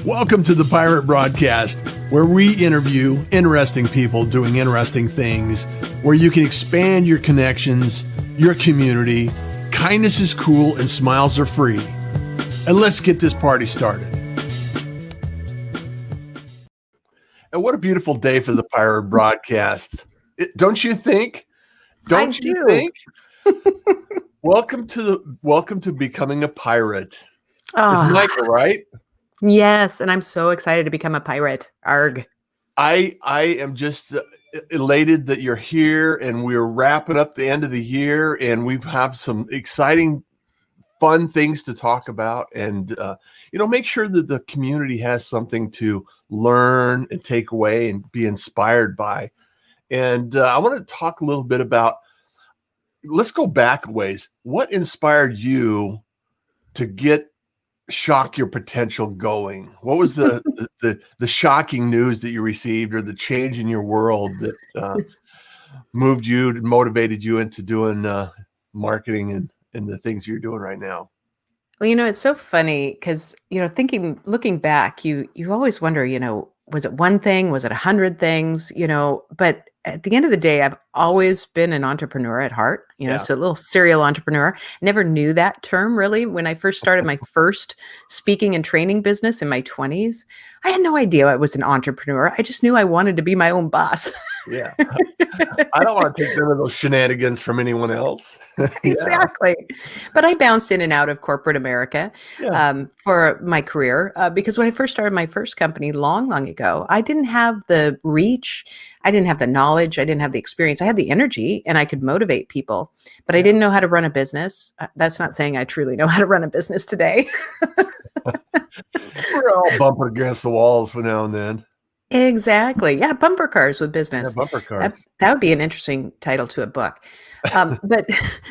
Welcome to the Pirate Broadcast, where we interview interesting people doing interesting things, where you can expand your connections, your community. Kindness is cool and smiles are free. And let's get this party started. And what a beautiful day for the Pirate Broadcast. Don't you think? Don't you think? Welcome to becoming a pirate. It's Michael, right? Yes, and I'm so excited to become a pirate. Arg. I am just elated that you're here, and we're wrapping up the end of the year, and we have some exciting, fun things to talk about, and make sure that the community has something to learn and take away and be inspired by. And I want to talk a little bit about. Let's go back a ways. What inspired you to shock your potential going? What was the shocking news that you received, or the change in your world that motivated you into doing marketing and the things you're doing right now? Well, it's so funny because, looking back, you always wonder, was it one thing? Was it 100 things? But at the end of the day, I've always been an entrepreneur at heart, so a little serial entrepreneur. Never knew that term really. When I first started my first speaking and training business in my 20s, I had no idea I was an entrepreneur. I just knew I wanted to be my own boss. Yeah. I don't want to take none of those shenanigans from anyone else. Exactly. But I bounced in and out of corporate America for my career because when I first started my first company long ago, I didn't have the reach. I didn't have the knowledge. I didn't have the experience. I had the energy and I could motivate people, but I didn't know how to run a business. That's not saying I truly know how to run a business today. We're all bumping against the walls from now and then. Exactly. Yeah. Bumper cars with business. Yeah, bumper cars. That would be an interesting title to a book. But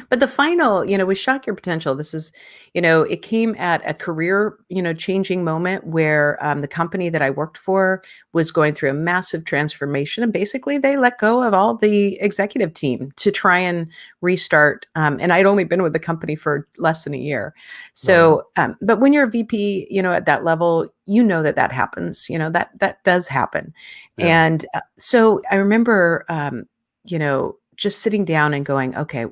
the final, with Shock Your Potential, this is, it came at a career, changing moment where the company that I worked for was going through a massive transformation. And basically they let go of all the executive team to try and restart. And I'd only been with the company for less than a year. So, but when you're a VP, at that level, that happens, that does happen. Yeah. And so I remember, just sitting down and going, okay,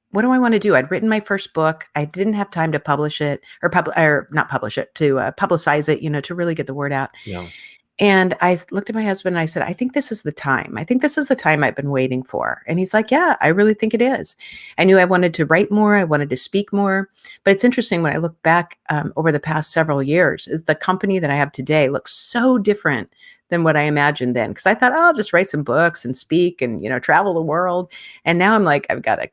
what do I want to do? I'd written my first book. I didn't have time to publish it to publicize it, to really get the word out. Yeah. And I looked at my husband and I said, I think this is the time. I think this is the time I've been waiting for. And he's like, yeah, I really think it is. I knew I wanted to write more. I wanted to speak more. But it's interesting when I look back over the past several years, the company that I have today looks so different than what I imagined then. Because I thought, I'll just write some books and speak and, travel the world. And now I'm like, I've got a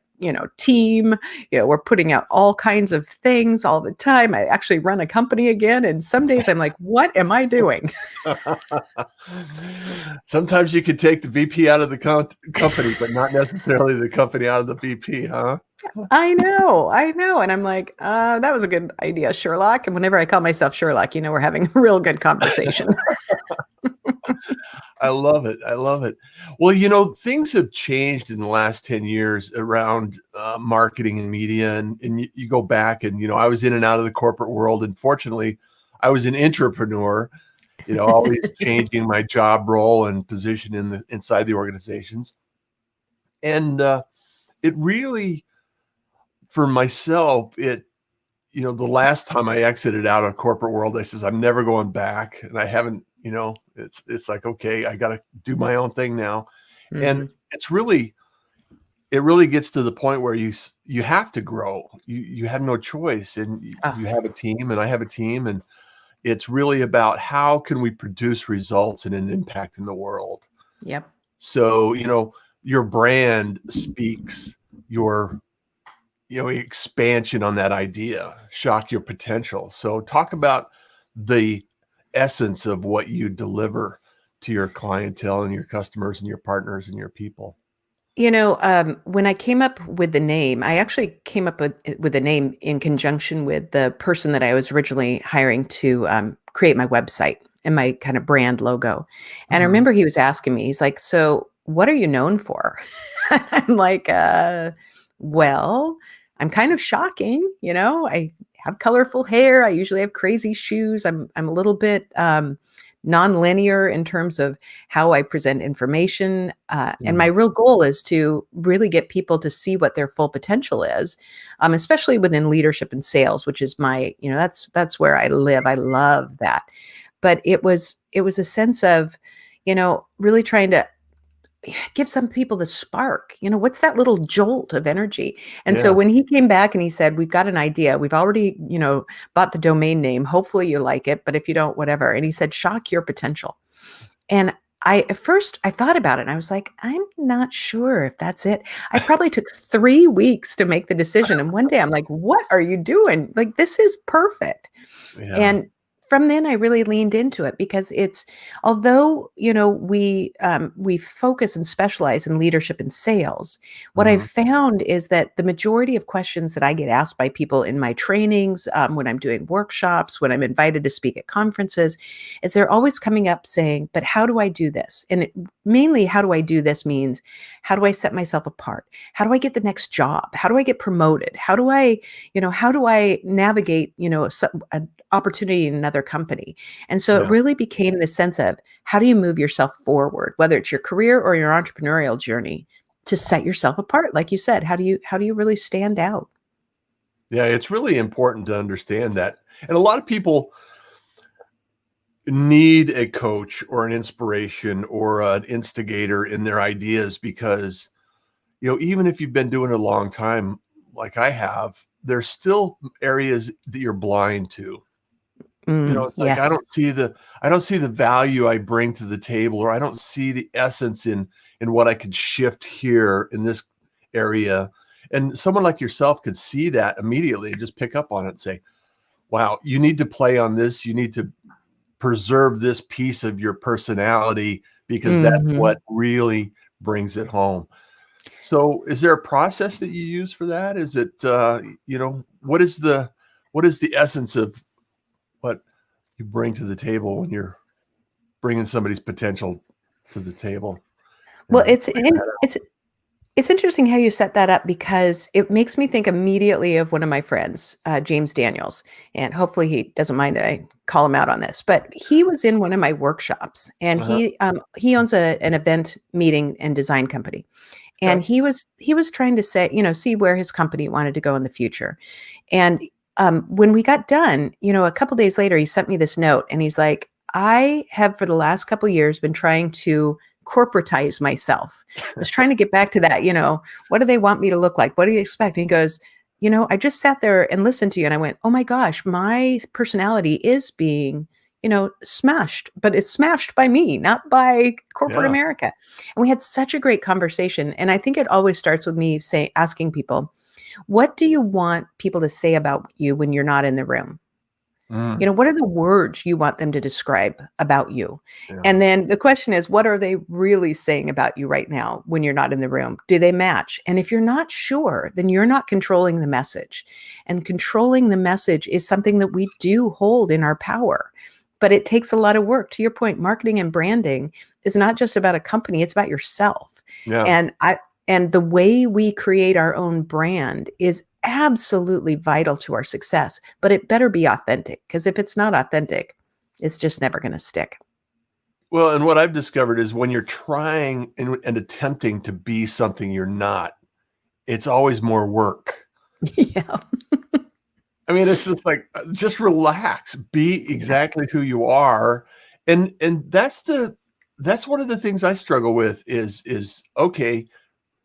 team, we're putting out all kinds of things all the time. I actually run a company again. And some days I'm like, what am I doing? Sometimes you could take the VP out of the company, but not necessarily the company out of the VP, huh? I know. And I'm like, that was a good idea, Sherlock. And whenever I call myself Sherlock, we're having a real good conversation. I love it. Well, things have changed in the last 10 years around marketing and media. And you go back and, I was in and out of the corporate world. And fortunately, I was an entrepreneur, always changing my job role and position inside the organizations. And it really, for myself, the last time I exited out of corporate world, I says, I'm never going back. And I haven't, it's like, okay, I got to do my own thing now. Mm-hmm. And it really gets to the point where you have to grow. You have no choice, and you have a team and I have a team, and it's really about how can we produce results and an impact in the world. Yep. So, your brand speaks your, expansion on that idea, shock your potential. So talk about the essence of what you deliver to your clientele and your customers and your partners and your people. When I came up with the name, I actually came up with the name in conjunction with the person that I was originally hiring to create my website and my kind of brand logo. And I remember he was asking me, he's like, so what are you known for? I'm like, well, I'm kind of shocking. I have colorful hair. I usually have crazy shoes. I'm a little bit non-linear in terms of how I present information. And my Mm. real goal is to really get people to see what their full potential is, especially within leadership and sales, which is my, that's where I live. I love that. But it was a sense of, really trying to give some people the spark. What's that little jolt of energy? And so Yeah. when he came back and he said, we've got an idea, we've already, bought the domain name. Hopefully you like it, but if you don't, whatever. And he said, shock your potential. And at first I thought about it and I was like, I'm not sure if that's it. I probably took 3 weeks to make the decision. And one day I'm like, what are you doing? Like, this is perfect. Yeah. And from then I really leaned into it because although, we focus and specialize in leadership and sales, what I've Mhm. found is that the majority of questions that I get asked by people in my trainings, when I'm doing workshops, when I'm invited to speak at conferences, is they're always coming up saying, but how do I do this? And mainly, how do I do this means, how do I set myself apart? How do I get the next job? How do I get promoted? How do I navigate, an opportunity in another company? And so it Yeah. really became the sense of, how do you move yourself forward, whether it's your career or your entrepreneurial journey, to set yourself apart? Like you said, how do you really stand out? Yeah, it's really important to understand that. And a lot of people need a coach or an inspiration or an instigator in their ideas because, even if you've been doing it a long time, like I have, there's still areas that you're blind to. It's like Yes. I don't see the value I bring to the table, or I don't see the essence in what I could shift here in this area. And someone like yourself could see that immediately and just pick up on it and say, wow, you need to play on this. You need to preserve this piece of your personality because that's Mhm. what really brings it home. So, is there a process that you use for that? Is it, what is the essence of what you bring to the table when you're bringing somebody's potential to the table Well, and it's playing in that out? it's interesting how you set that up because it makes me think immediately of one of my friends, James Daniels, and hopefully he doesn't mind I call him out on this. But he was in one of my workshops, and Uh-huh. he owns an event meeting and design company, Okay. and he was trying to say, see where his company wanted to go in the future. And when we got done, a couple days later, he sent me this note, and he's like, I have for the last couple years been trying to corporatize myself. I was trying to get back to that, what do they want me to look like? What do you expect? And he goes, I just sat there and listened to you. And I went, oh my gosh, my personality is being, smashed, but it's smashed by me, not by corporate Yeah. America. And we had such a great conversation. And I think it always starts with me asking people, what do you want people to say about you when you're not in the room? Mm, What are the words you want them to describe about you? yeah. And then the question is, what are they really saying about you right now when you're not in the room? Do they match? And if you're not sure, then you're not controlling the message. And controlling the message is something that we do hold in our power. But it takes a lot of work. To your point, marketing and branding is not just about a company, it's about yourself. Yeah. And the way we create our own brand is absolutely vital to our success, but it better be authentic, because if it's not authentic, it's just never going to stick. Well, and what I've discovered is when you're trying and attempting to be something you're not, it's always more work. Yeah. I mean, it's just like, just relax, be Yeah. exactly who you are. And that's one of the things I struggle with is okay,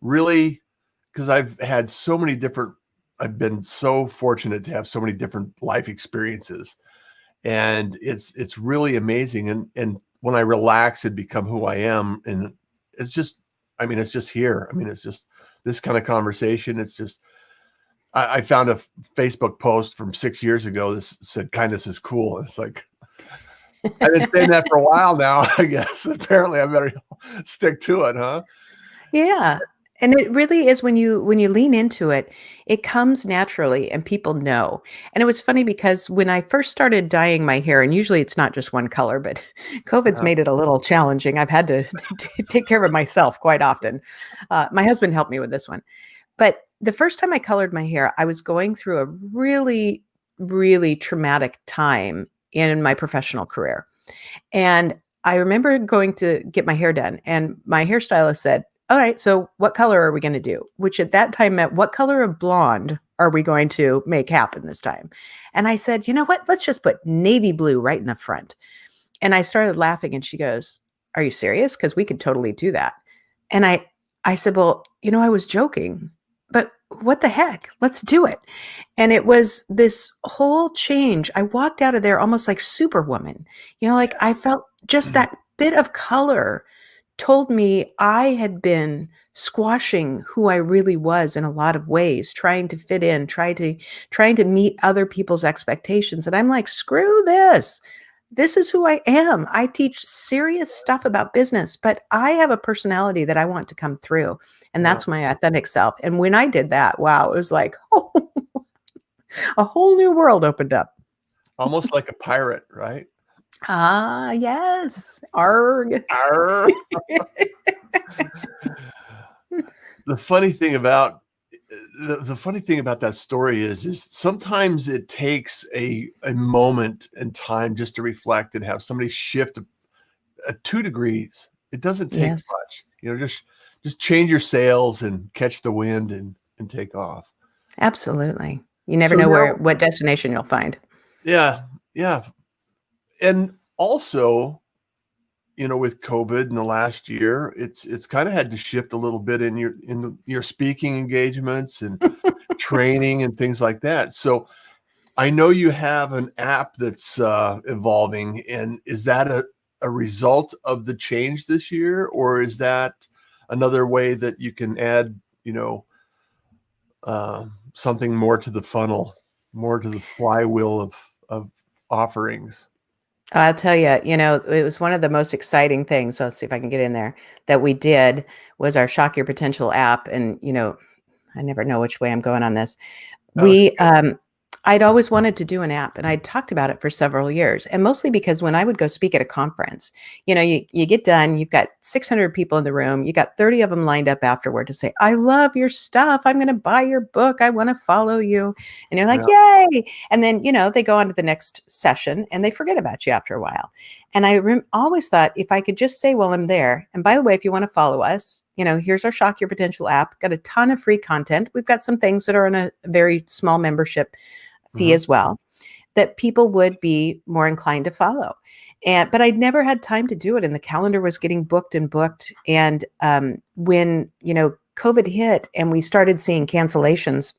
really, because I've been so fortunate to have so many different life experiences. And it's really amazing. And when I relax and become who I am, and it's just, I mean, it's just here. I mean, it's just this kind of conversation. It's just I found a Facebook post from 6 years ago that said kindness is cool. And it's like I've been saying that for a while now, I guess. Apparently I better stick to it, huh? Yeah. And it really is, when you lean into it, it comes naturally and people know. And it was funny because when I first started dyeing my hair, and usually it's not just one color, but COVID's Uh-huh. made it a little challenging. I've had to take care of myself quite often. My husband helped me with this one. But the first time I colored my hair, I was going through a really really traumatic time in my professional career. And I remember going to get my hair done, and my hairstylist said, "All right, so what color are we going to do?" Which at that time meant, what color of blonde are we going to make happen this time? And I said, "You know what? Let's just put navy blue right in the front." And I started laughing, and she goes, "Are you serious? Because we could totally do that." And I said, "Well, I was joking, but what the heck? Let's do it." And it was this whole change. I walked out of there almost like Superwoman. Like I felt just that bit of color told me I had been squashing who I really was in a lot of ways, trying to fit in, trying to meet other people's expectations. And I'm like, screw this. This is who I am. I teach serious stuff about business, but I have a personality that I want to come through. And Yeah. that's my authentic self. And when I did that, wow, it was like, oh, a whole new world opened up. Almost like a pirate, right? Ah, yes. Arg. Arr. The funny thing about the funny thing about that story is sometimes it takes a moment in time just to reflect and have somebody shift 2 degrees. It doesn't take Yes, much, just change your sails and catch the wind and take off. absolutely. You never So know now, what destination you'll find. yeah, yeah, and also, with COVID in the last year, it's kind of had to shift a little bit in your speaking engagements and training and things like that. So I know you have an app that's evolving, and is that a result of the change this year, or is that another way that you can add, something more to the funnel, more to the flywheel of offerings? I'll tell you, it was one of the most exciting things. So let's see if I can get in there that we did was our Shock Your Potential app. And, I never know which way I'm going on this. Oh, We, I'd always wanted to do an app, and I'd talked about it for several years, and mostly because when I would go speak at a conference, you get done, you've got 600 people in the room, you got 30 of them lined up afterward to say, "I love your stuff. I'm going to buy your book. I want to follow you." And you're like, yeah, "Yay." And then, they go on to the next session and they forget about you after a while. And I always thought if I could just say, "Well, I'm there. And by the way, if you want to follow us, here's our Shock Your Potential app. Got a ton of free content. We've got some things that are on a very small membership fee mhm, as well, that people would be more inclined to follow." But I'd never had time to do it. And the calendar was getting booked and booked. And when, COVID hit and we started seeing cancellations,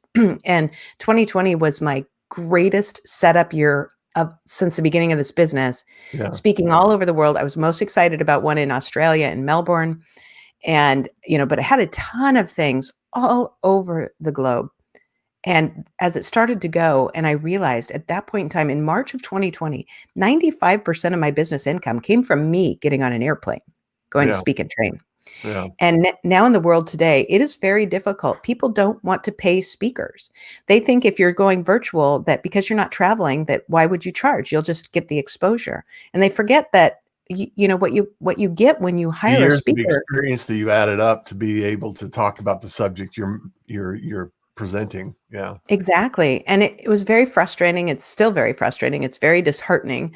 and 2020 was my greatest setup year since the beginning of this business, yeah, speaking all over the world. I was most excited about one in Australia in Melbourne. And, but I had a ton of things all over the globe. And as it started to go, and I realized at that point in time, in March of 2020, 95% of my business income came from me getting on an airplane, going to yeah, speak and train. yeah. And now in the world today, it is very difficult. People don't want to pay speakers. They think if you're going virtual, that because you're not traveling, that why would you charge? You'll just get the exposure. And they forget that what you get when you The hire a years of speaker. experience that you added up to be able to talk about the subject you're presenting. Yeah. Exactly. And it was very frustrating. It's still very frustrating. It's very disheartening.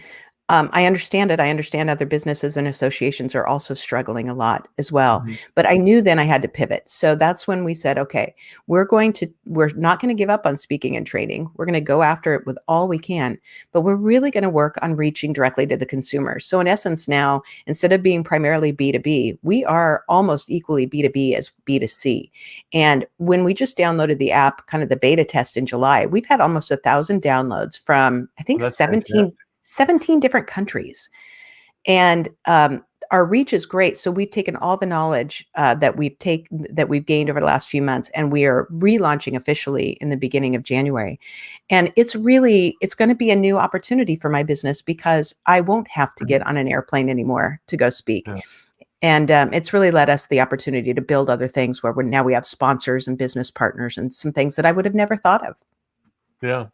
I understand it. I understand other businesses and associations are also struggling a lot as well. Mhm. But I knew then I had to pivot. So that's when we said, okay, we're not going to give up on speaking and training. We're going to go after it with all we can, but we're really going to work on reaching directly to the consumer. So in essence, now, instead of being primarily B2B, we are almost equally B2B as B2C. And when we just downloaded the app, kind of the beta test in July, we've had almost 1,000 downloads from, I think, Well, that's fantastic. 17 different countries. And our reach is great. So we've taken all the knowledge that we've gained over the last few months, and we are relaunching officially in the beginning of January. And it's going to be a new opportunity for my business because I won't have to Mhm. get on an airplane anymore to go speak. Yeah. And it's really led us the opportunity to build other things where now we have sponsors and business partners and some things that I would have never thought of. Yeah.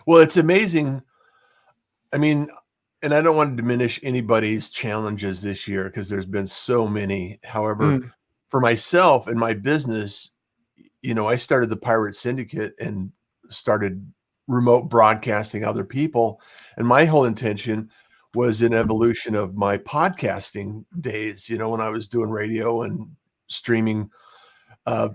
Well, it's amazing. I mean, and I don't want to diminish anybody's challenges this year because there's been so many. However, Mm, for myself and my business, I started the Pirate Syndicate and started remote broadcasting other people. And my whole intention was an evolution of my podcasting days, when I was doing radio and streaming uh,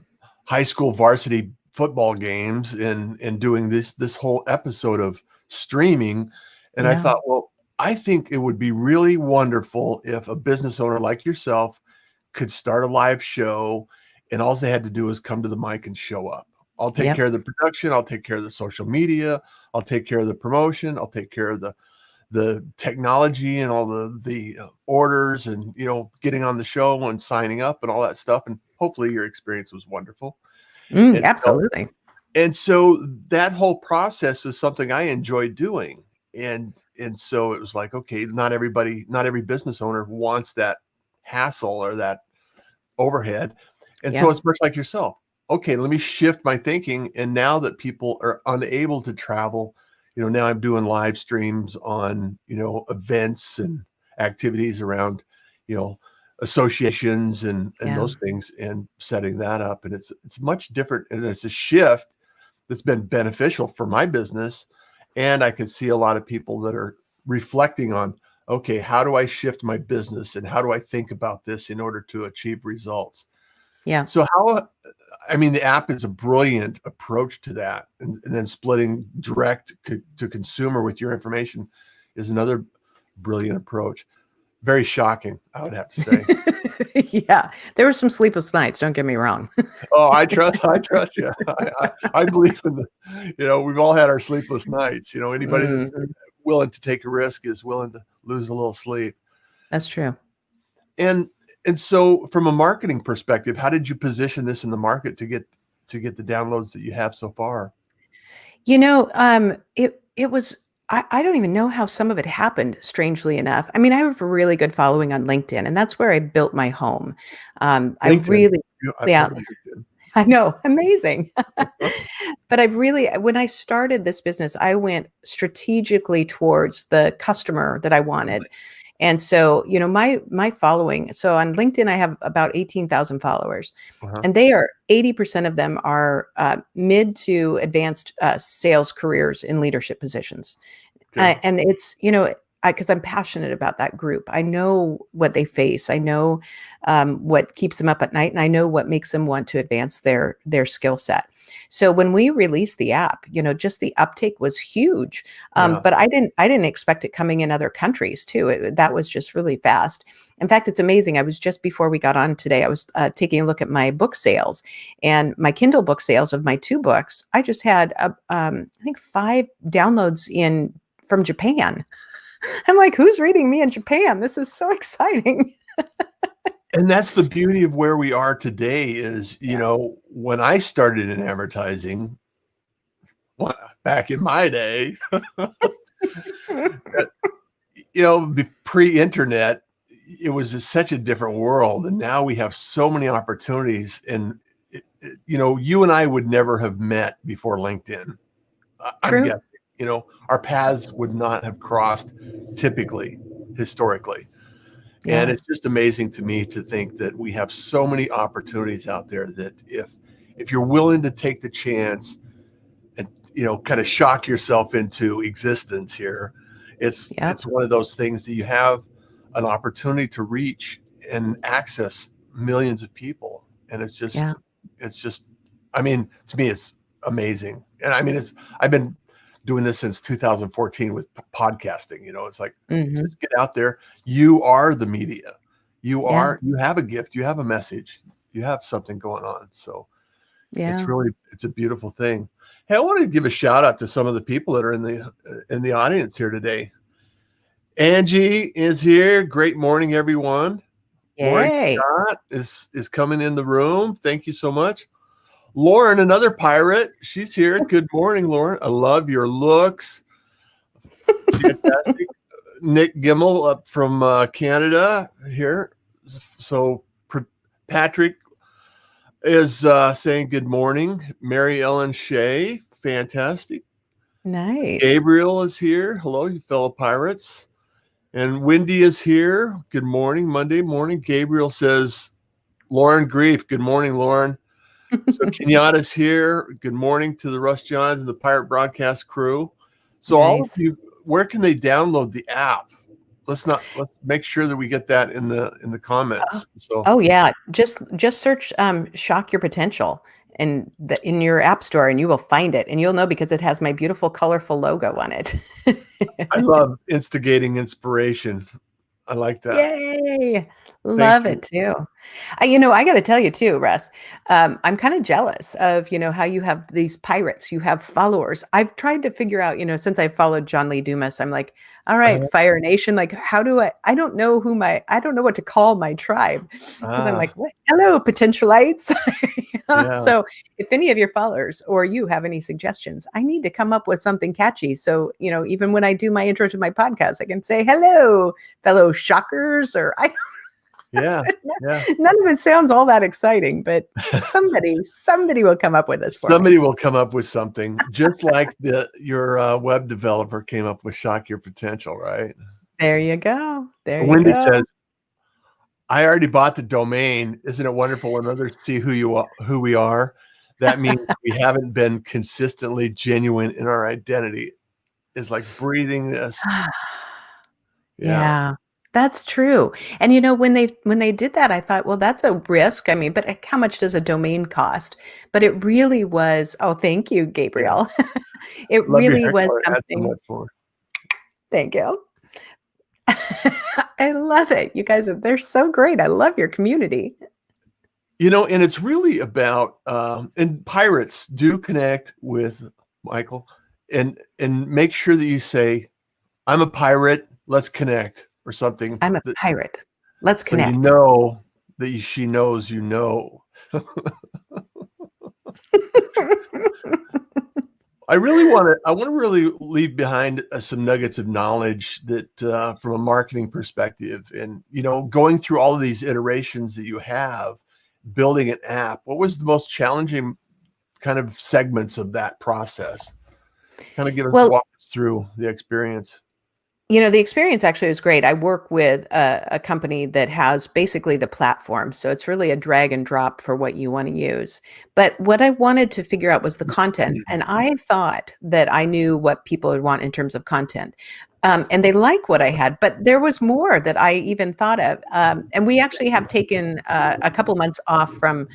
high school varsity football games and doing this whole episode of streaming. And I Yeah. thought, well, I think it would be really wonderful if a business owner like yourself could start a live show and all they had to do is come to the mic and show up. I'll take Yep. care of the production. I'll take care of the social media. I'll take care of the promotion. I'll take care of the technology and all the orders and, getting on the show and signing up and all that stuff. And hopefully your experience was wonderful. And so, Absolutely. and so that whole process is something I enjoyed doing. And so it was like, okay, not every business owner wants that hassle or that overhead. And so Yeah. it's much like yourself. Okay, let me shift my thinking. And now that people are unable to travel, now I'm doing live streams on, events and activities around, associations and Yeah. those things and setting that up. And it's much different. And it's a shift that's been beneficial for my business. And I could see a lot of people that are reflecting on, okay, how do I shift my business and how do I think about this in order to achieve results? Yeah. So the app is a brilliant approach to that. And then splitting direct to consumer with your information is another brilliant approach. Very shocking, I would have to say. Yeah. There were some sleepless nights. Don't get me wrong. Oh, I trust you. I believe in we've all had our sleepless nights. Anybody that's Mhm. willing to take a risk is willing to lose a little sleep. That's true. And so from a marketing perspective, how did you position this in the market to get the downloads that you have so far? It was I don't even know how some of it happened, strangely enough. I mean, I have a really good following on LinkedIn, and that's where I built my home. I LinkedIn. really I've Yeah, heard of LinkedIn. I know, amazing. But when I started this business, I went strategically towards the customer that I wanted. And so, my following, so on LinkedIn, I have about 18,000 followers, Uh-huh. and 80% of them are mid to advanced sales careers in leadership positions. Okay. And it's, because I'm passionate about that group. I know what they face. I know what keeps them up at night, and I know what makes them want to advance their skill set. So when we released the app, just the uptake was huge. Yeah. But I didn't expect it coming in other countries too. That was just really fast. In fact, it's amazing. I was just before we got on today, I was taking a look at my book sales and my Kindle book sales of my 2 books. I just had I think 5 downloads from Japan. I'm like, who's reading me in Japan? This is so exciting. And that's the beauty of where we are today is, when I started in advertising, back in my day, pre-internet, it was such a different world. And now we have so many opportunities. And, you and I would never have met before LinkedIn. I'm True. guessing, our paths would not have crossed typically, historically. And Yeah. it's just amazing to me to think that we have so many opportunities out there that if you're willing to take the chance and kind of shock yourself into existence here, Yep. it's one of those things that you have an opportunity to reach and access millions of people. And Yeah. it's just to me it's amazing. And I've been doing this since 2014 with podcasting. It's like, Mhm. just get out there. You are the media. Yeah. You have a gift, you have a message, you have something going on. So Yeah. it's a beautiful thing. Hey, I wanted to give a shout out to some of the people that are in the audience here today. Angie is here. Great morning, everyone. Lori Yay. Scott is coming in the room. Thank you so much. Lauren, another pirate. She's here. Good morning, Lauren. I love your looks. Fantastic. Nick Gimmel up from Canada here. So Patrick is saying good morning. Mary Ellen Shea, fantastic. Nice. Gabriel is here. Hello, you fellow pirates. And Wendy is here. Good morning, Monday morning. Gabriel says, Lauren Grief. Good morning, Lauren. So Kenyatta's here. Good morning to the Russ Johns and the Pirate Broadcast crew. So all of Nice. you, where can they download the app? Let's make sure that we get that in the Oh, comments. So oh yeah, just search Shock Your Potential in your app store and you will find it, and you'll know because it has my beautiful colorful logo on it. I love instigating inspiration. I like that. Yay! Thank Love you. it too. I got to tell you too, Russ. I'm kind of jealous of how you have these pirates, you have followers. I've tried to figure out, since I followed John Lee Dumas, I'm like, all right, Uh, Fire Nation. Like, how do I don't know I don't know what to call my tribe because I'm like, ah, what? Hello, potentialites. yeah. So, if any of your followers or you have any suggestions, I need to come up with something catchy. So, even when I do my intro to my podcast, I can say, hello, fellow shockers, or I Yeah. Yeah. none of it sounds all that exciting, but somebody will come up with this for me. Somebody will come up with something just like your web developer came up with Shock Your Potential, right? There you go. There you Wendy go. says, I already bought the domain. Isn't it wonderful when others see who we are? That means we haven't been consistently genuine in our identity. Is like breathing this. Yeah. Yeah, that's true. And when they did that, I thought, well, that's a risk. I mean, but how much does a domain cost? But it really was, oh, thank you, Yeah. Gabriel. It Love your really was heckler. Add so something. much more. Thank you. I love it. You guys, they're so great. I love your community. And it's really about and pirates do connect with Michael and make sure that you say, I'm a pirate, let's connect or something I'm a that pirate. Let's so you connect. know that she knows you know. I want to really leave behind some nuggets of knowledge that from a marketing perspective and going through all of these iterations that you have building an app. What was the most challenging kind of segments of that process? Kind of Well, walk us through the experience. the experience actually was great. I work with a company that has basically the platform. So it's really a drag and drop for what you want to use. But what I wanted to figure out was the content. And I thought that I knew what people would want in terms of content. And they like what I had, but there was more that I even thought of. And we actually have taken a couple months off from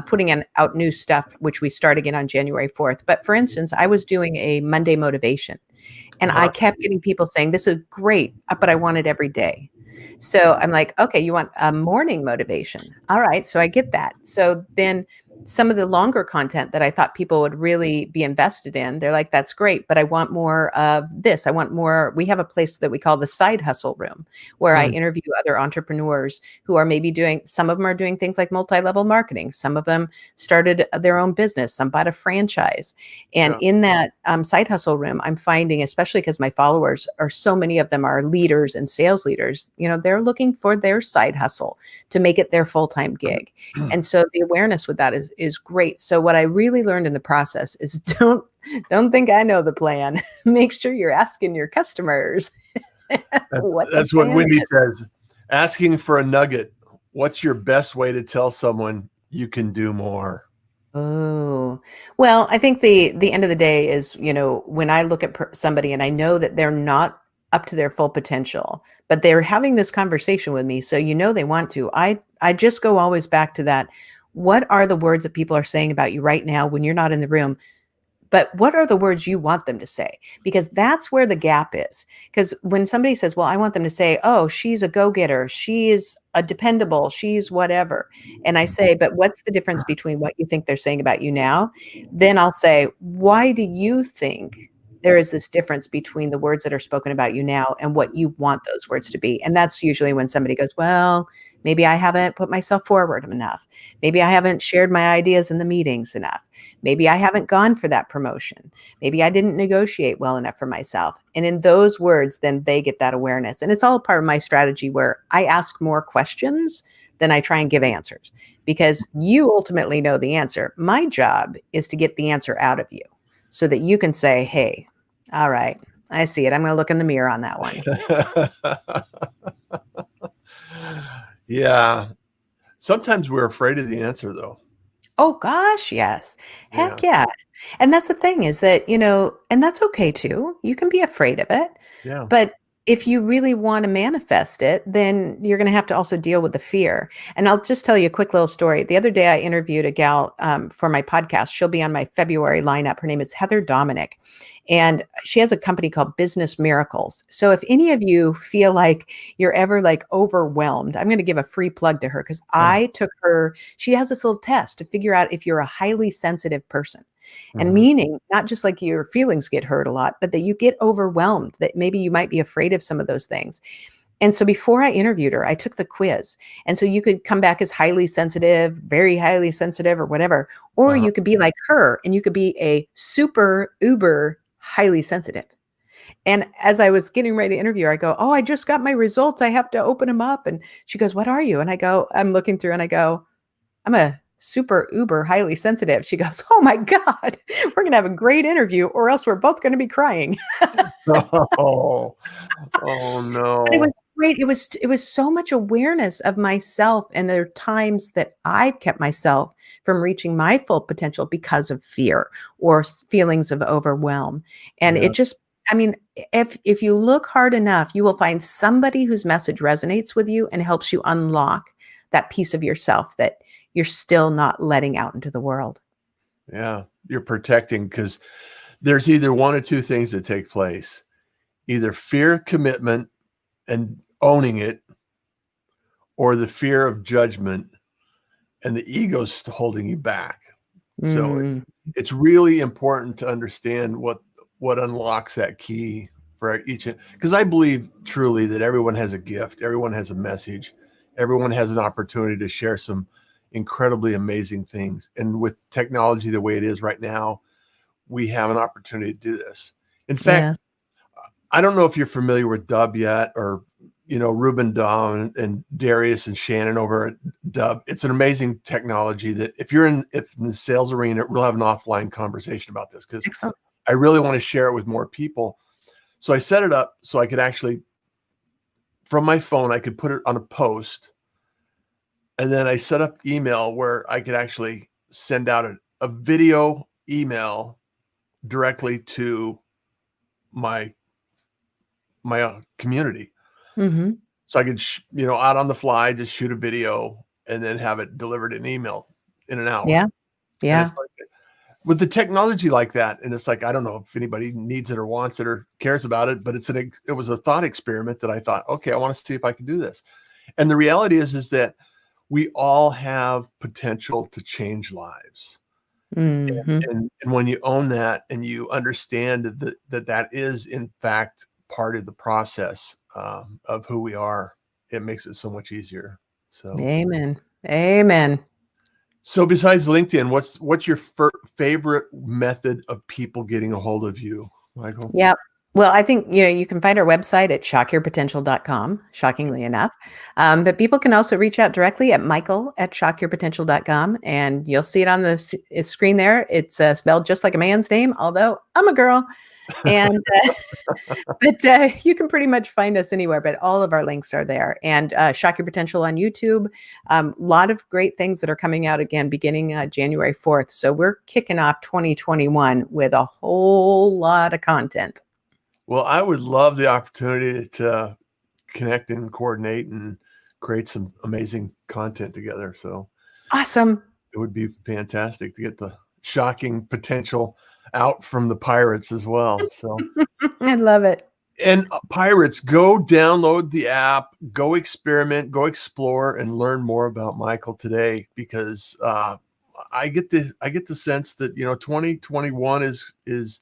putting out new stuff, which we start again on January 4th. But for instance, I was doing a Monday motivation. And I Uh-huh. kept getting people saying, this is great, but I want it every day. So I'm like, okay, you want a morning motivation. All right. So I get that. So then some of the longer content that I thought people would really be invested in, they're like, that's great, but I want more of this. I want more. We have a place that we call the side hustle room where I Hmm. interview other entrepreneurs who are maybe some of them are doing things like multi-level marketing. Some of them started their own business. Some bought a franchise. And Yeah. in that side hustle room, I'm finding, especially because my followers are so many of them are leaders and sales leaders, they're looking for their side hustle to make it their full-time gig. And so the awareness with that is great. So what I really learned in the process is don't think I know the plan. Make sure you're asking your customers what the That's what plan Wendy is. says. Asking for a nugget. What's your best way to tell someone you can do more? Oh, well, I think the end of the day is, when I look at somebody and I know that they're not up to their full potential, but they're having this conversation with me, so they want to. I just go always back to that. What are the words that people are saying about you right now when you're not in the room? But what are the words you want them to say? Because that's where the gap is. Because when somebody says, well, I want them to say, oh, she's a go-getter, she's a dependable, she's whatever. And I say, but what's the difference between what you think they're saying about you now? Then I'll say, why do you think there is this difference between the words that are spoken about you now and what you want those words to be? And that's usually when somebody goes, well, maybe I haven't put myself forward enough. Maybe I haven't shared my ideas in the meetings enough. Maybe I haven't gone for that promotion. Maybe I didn't negotiate well enough for myself. And in those words, then they get that awareness. And it's all part of my strategy where I ask more questions than I try and give answers because you ultimately know the answer. My job is to get the answer out of you so that you can say, hey, all right, I see it. I'm going to look in the mirror on that one. Yeah. Sometimes we're afraid of the answer, though. Oh gosh, yes. Yeah. Heck yeah. And that's the thing is that, and that's okay too. You can be afraid of it. Yeah. But if you really want to manifest it, then you're going to have to also deal with the fear. And I'll just tell you a quick little story. The other day, I interviewed a gal for my podcast. She'll be on my February lineup. Her name is Heather Dominic, and she has a company called Business Miracles. So if any of you feel like you're ever like overwhelmed, I'm going to give a free plug to her because Oh. I took her. She has this little test to figure out if you're a highly sensitive person. And Mhm. meaning not just like your feelings get hurt a lot, but that you get overwhelmed, that maybe you might be afraid of some of those things. And so before I interviewed her, I took the quiz. And so you could come back as highly sensitive, very highly sensitive, or whatever. Or Uh-huh. you could be like her and you could be a super uber highly sensitive. And as I was getting ready to interview her, I go, "Oh, I just got my results. I have to open them up." And she goes, "What are you?" And I go, I'm looking through and I go, "I'm a super uber highly sensitive." She goes, "Oh my God, we're going to have a great interview or else we're both going to be crying." Oh. Oh, But it was no. great. It was so much awareness of myself. And there are times that I kept myself from reaching my full potential because of fear or feelings of overwhelm. And Yeah. it just, I mean, if you look hard enough, you will find somebody whose message resonates with you and helps you unlock that piece of yourself that you're still not letting out into the world. Yeah. You're protecting because there's either one or two things that take place. Either fear of commitment and owning it, or the fear of judgment and the ego's holding you back. So Mm, it's really important to understand what unlocks that key for each, because I believe truly that everyone has a gift, everyone has a message, everyone has an opportunity to share some incredibly amazing things. And with technology the way it is right now, we have an opportunity to do this. In fact, yes. I don't know if you're familiar with Dub yet, or Ruben Dom and Darius and Shannon over at Dub. It's an amazing technology that if in the sales arena, we'll have an offline conversation about this because Excellent. I really want to share it with more people. So I set it up so I could actually, from my phone, I could put it on a post, and then I set up email where I could actually send out a video email directly to my community. Hmm. So I could, out on the fly, just shoot a video and then have it delivered in email in an hour. Yeah. And it's Yeah. like, with the technology like that, and it's like, I don't know if anybody needs it or wants it or cares about it, but it was a thought experiment that I thought, okay, I want to see if I can do this. And the reality is that we all have potential to change lives. Hmm. And when you own that and you understand that is in fact part of the process of who we are, it makes it so much easier. So, Amen. Amen. so besides LinkedIn, what's your favorite method of people getting a hold of you, Michael? Yeah. Well, I think, you can find our website at shockyourpotential.com, shockingly enough. But people can also reach out directly at michael@shockyourpotential.com, and you'll see it on the screen there. It's spelled just like a man's name, although I'm a girl. And but you can pretty much find us anywhere, but all of our links are there. And Shock Your Potential on YouTube. A lot of great things that are coming out again beginning January 4th. So we're kicking off 2021 with a whole lot of content. Well, I would love the opportunity to connect and coordinate and create some amazing content together. So Awesome. it would be fantastic to get the shocking potential out from the pirates as well. So, I love it. and pirates, go download the app, go experiment, go explore, and learn more about Michael today, because I get the sense that 2021 is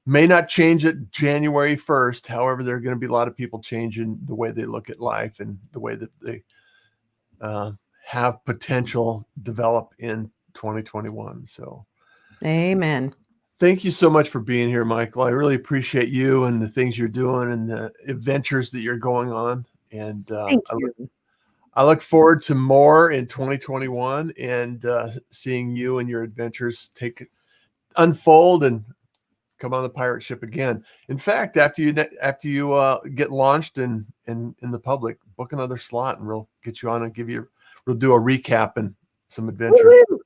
may not change it January 1st. However, there are going to be a lot of people changing the way they look at life and the way that they uh, have potential develop in 2021. So Amen. thank you so much for being here, Michael. I really appreciate you and the things you're doing and the adventures that you're going on. And Thank you. I look forward to more in 2021 and seeing you and your adventures unfold and come on the pirate ship again. In fact, after you get launched in the public, book another slot and we'll get you on and we'll do a recap and some adventures. Woo-hoo.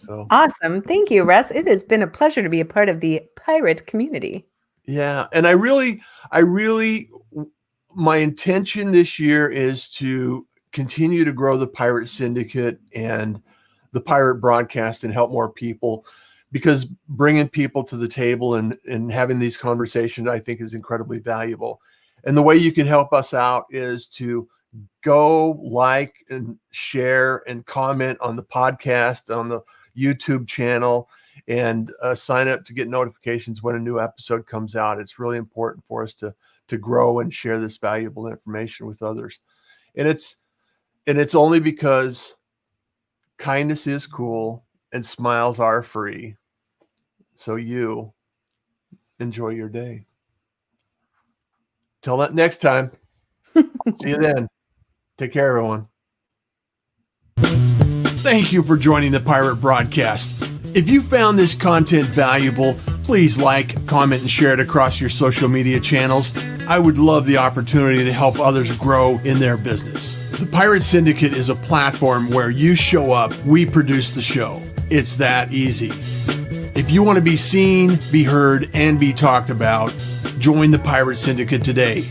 So Awesome. Thank you, Russ. It has been a pleasure to be a part of the pirate community. yeah, and I really, my intention this year is to continue to grow the Pirate Syndicate and the Pirate Broadcast and help more people, because bringing people to the table and having these conversations, I think, is incredibly valuable. And the way you can help us out is to go like and share and comment on the podcast, on the YouTube channel, and sign up to get notifications when a new episode comes out. It's really important for us to grow and share this valuable information with others. And it's only because kindness is cool and smiles are free. So you enjoy your day. Till that next time. See you then. Take care, everyone. Thank you for joining the Pirate Broadcast. If you found this content valuable, please like, comment, and share it across your social media channels. I would love the opportunity to help others grow in their business. The Pirate Syndicate is a platform where you show up, we produce the show. It's that easy. If you want to be seen, be heard, and be talked about, join the Pirate Syndicate today.